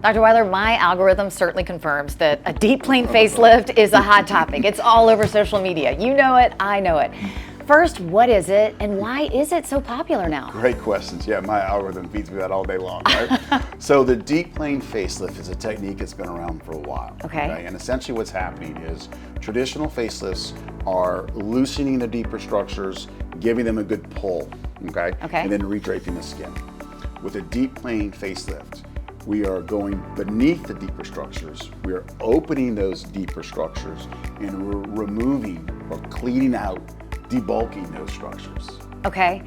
Dr. Weiler, my algorithm certainly confirms that a deep plane facelift is a hot topic. It's all over social media. You know it, I know it. First, what is it and why is it so popular now? Great questions. Yeah, my algorithm feeds me that all day long, right? So the deep plane facelift is a technique that's been around for a while. Okay. And essentially what's happening is traditional facelifts are loosening the deeper structures, giving them a good pull, okay? And then redraping the skin. With a deep plane facelift, we are going beneath the deeper structures. We are opening those deeper structures and we're removing or cleaning out, debulking those structures. Okay.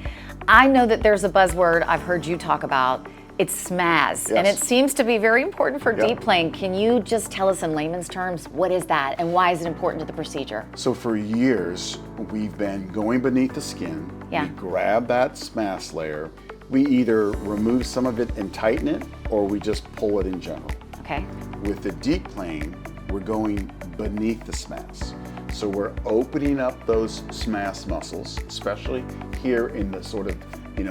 I know that there's a buzzword I've heard you talk about. It's SMAS, and it seems to be very important for deep plane. Can you just tell us in layman's terms, what is that and why is it important to the procedure? So for years, we've been going beneath the skin. We grab that SMAS layer. We either remove some of it and tighten it, or we just pull it in general. Okay. With the deep plane, we're going beneath the SMAS. So we're opening up those SMAS muscles, especially here in the sort of,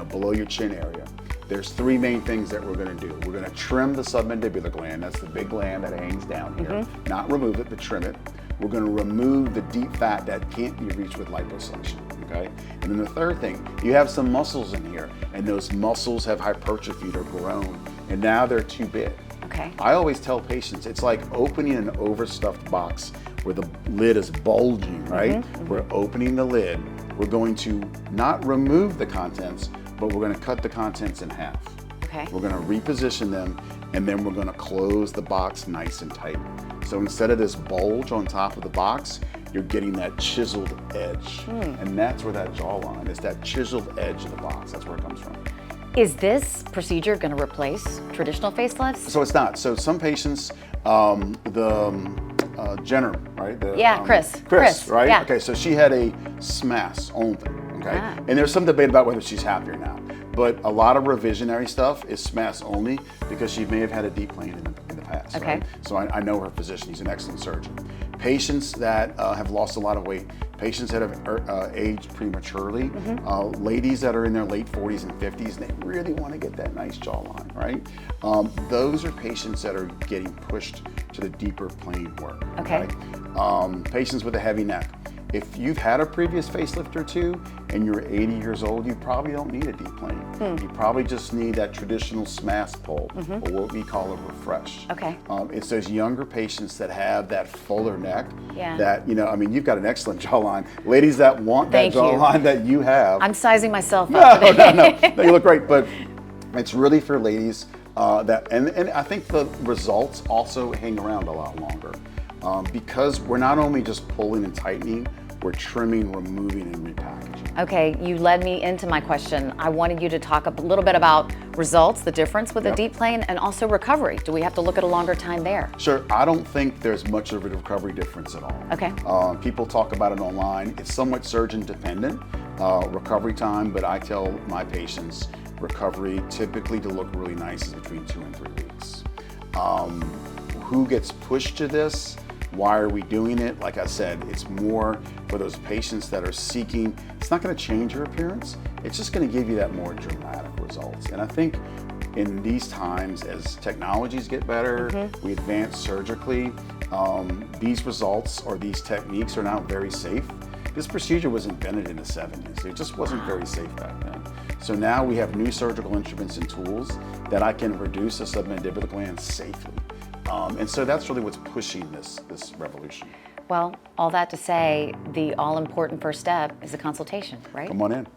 below your chin area. There's three main things that we're gonna do. We're gonna trim the submandibular gland, that's the big gland that hangs down here. Not remove it, but trim it. We're gonna remove the deep fat that can't be reached with liposuction, okay? And then the third thing, you have some muscles in here, and those muscles have hypertrophied or grown, and now they're too big. Okay. I always tell patients, it's like opening an overstuffed box where the lid is bulging, right? We're opening the lid. We're going to not remove the contents, but we're gonna cut the contents in half. Okay. We're gonna reposition them, and then we're gonna close the box nice and tight. So instead of this bulge on top of the box, you're getting that chiseled edge. And that's where that jawline is, that chiseled edge of the box. That's where it comes from. Is this procedure going to replace traditional facelifts? So it's not. So some patients, Jenner, right? Chris, right? Yeah. Okay, so she had a SMAS only, okay? And there's some debate about whether she's happier now. But a lot of revisionary stuff is SMAS only because she may have had a deep plane in the past, right? So I know her physician, he's an excellent surgeon. Patients that have lost a lot of weight, patients that have aged prematurely, ladies that are in their late 40s and 50s, and they really want to get that nice jawline, right? Those are patients that are getting pushed to the deeper plane work. Okay. Patients with a heavy neck. If you've had a previous facelift or two and you're 80 years old, you probably don't need a deep plane. You probably just need that traditional SMAS pull, or what we call a refresh. Okay. It's those younger patients that have that fuller neck that, you've got an excellent jawline. Ladies that want that jawline that you have. I'm sizing myself up today. No, you look great, but it's really for ladies and I think the results also hang around a lot longer. Because we're not only just pulling and tightening, we're trimming, removing, and repackaging. Okay, you led me into my question. I wanted you to talk a little bit about results, the difference with a deep plane, and also recovery. Do we have to look at a longer time there? Sure, I don't think there's much of a recovery difference at all. Okay. People talk about it online. It's somewhat surgeon dependent, recovery time, but I tell my patients recovery typically to look really nice is between 2 and 3 weeks. Who gets pushed to this? Why are we doing it? Like I said, it's more for those patients that are seeking, it's not gonna change your appearance, it's just gonna give you that more dramatic results. And I think in these times, as technologies get better, we advance surgically, these results or these techniques are now very safe. This procedure was invented in the 70s. It just wasn't very safe back then. So now we have new surgical instruments and tools that I can reduce the submandibular gland safely. And so that's really what's pushing this revolution. Well, all that to say, the all-important first step is a consultation, right? Come on in.